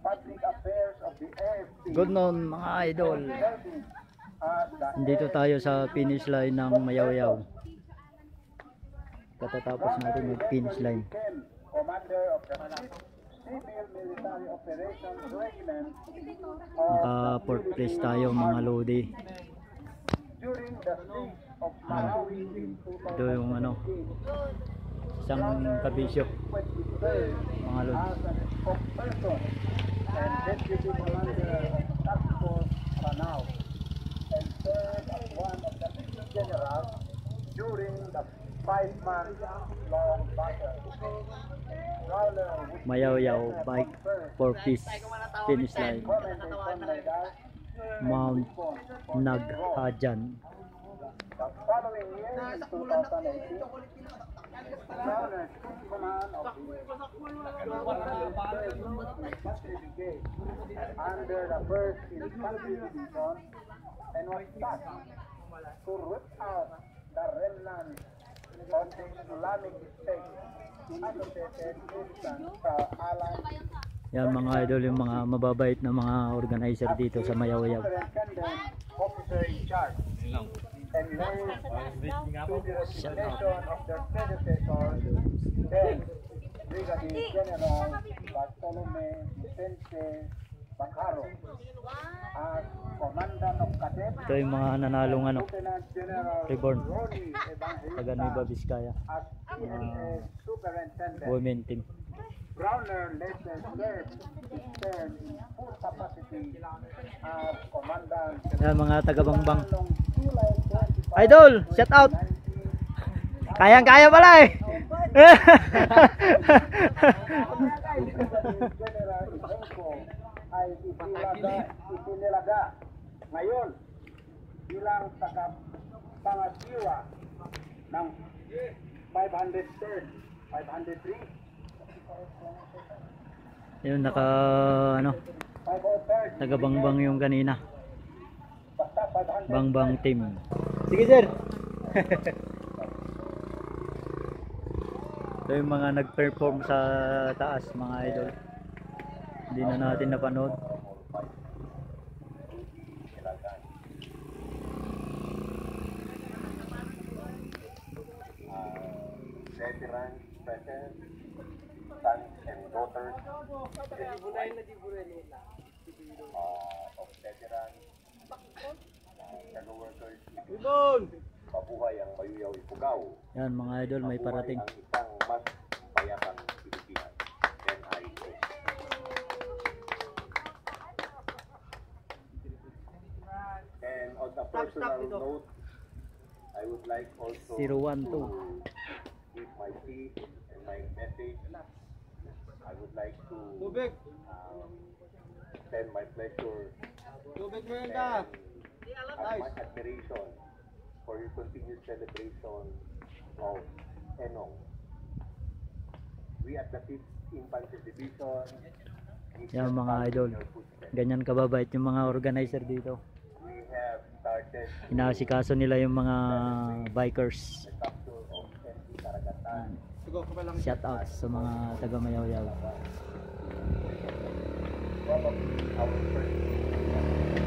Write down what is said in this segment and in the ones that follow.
Public Affairs of the AFP. Good noon mga idol. Dito tayo sa finish line ng Mayaw-Yaw. Katatapos natin mag finish line. Commander of the Civil Military Operations Regiment. Naka fourth place tayo mga lodi. During the siege of Marawi in Ito yung ano, isang kabisyo mga lodi. as an spokesperson and deputy commander of Task Force Panao, and served as one of the generals during the 5-month-long battle. Mayaw-Yaw bike for peace finish line. Mount Naghajan. The following year, in 2018, Browner took command of the 103rd Infantry Brigade under the 1st Infantry Division and was tasked to root out the remnants of the Islamic State associated with the Allied. Yan mga idol, yung mga mababait na mga organizer dito sa Mayaw-Yaw. Officer in charge and moved to the resignation of their predecessors, then Brigadier General Bartolome Vicente Bacaro, as Commandant of Cadets, Ito yung mga nanalong ano, Lieutenant General reborn Ronnie taga Evangelista Nueva Vizcaya, as PNA Superintendent. women team. Browner later served his term in full capacity as Commandant. Yan mga taga Bangbang. Noong July 25, Idol, shout out. Kayang-kaya pala eh. General Ibenco ay ipinilaga ngayon bilang tagapangasiwa ng 503rd, 503, Yun naka ano, 503rd, taga Bangbang yung kanina. basta 500. Bangbang team. Sige sir. Ito yung mga nag-perform sa taas mga idol. Hindi na natin napanood. Veterans present, sons and daughters of veterans, fellow workers, mabuhay ang Mayaw-Yaw Ifugao. Yan mga idol, may parating. Ang isang mas payapang Pilipinas. NIA. And on a personal note, I would like also 012. to give my plea and my message. I would like to send my pleasure and much admiration for your continued celebration of Enong. We at the 5th Infantry Division, Yan mga idol. Ganyan kababait yung mga organizer dito. we have started Inaasikaso nila yung mga bikers. the capture of MT Karagatan. Shout out sa mga taga Mayaw-Yaw. Probably our first.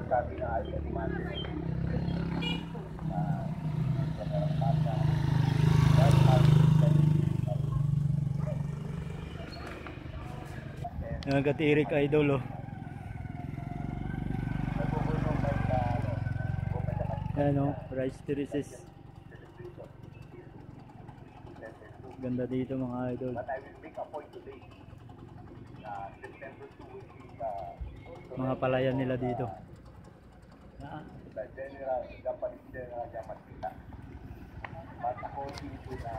Sabi na ay commander. Yan katirik idol oh. Yan oh, rice terraces. Ganda dito mga idol. But I will make a point today. September 2 will be Mga palayan nila dito. the General, Japanese General Yamashita. But according to the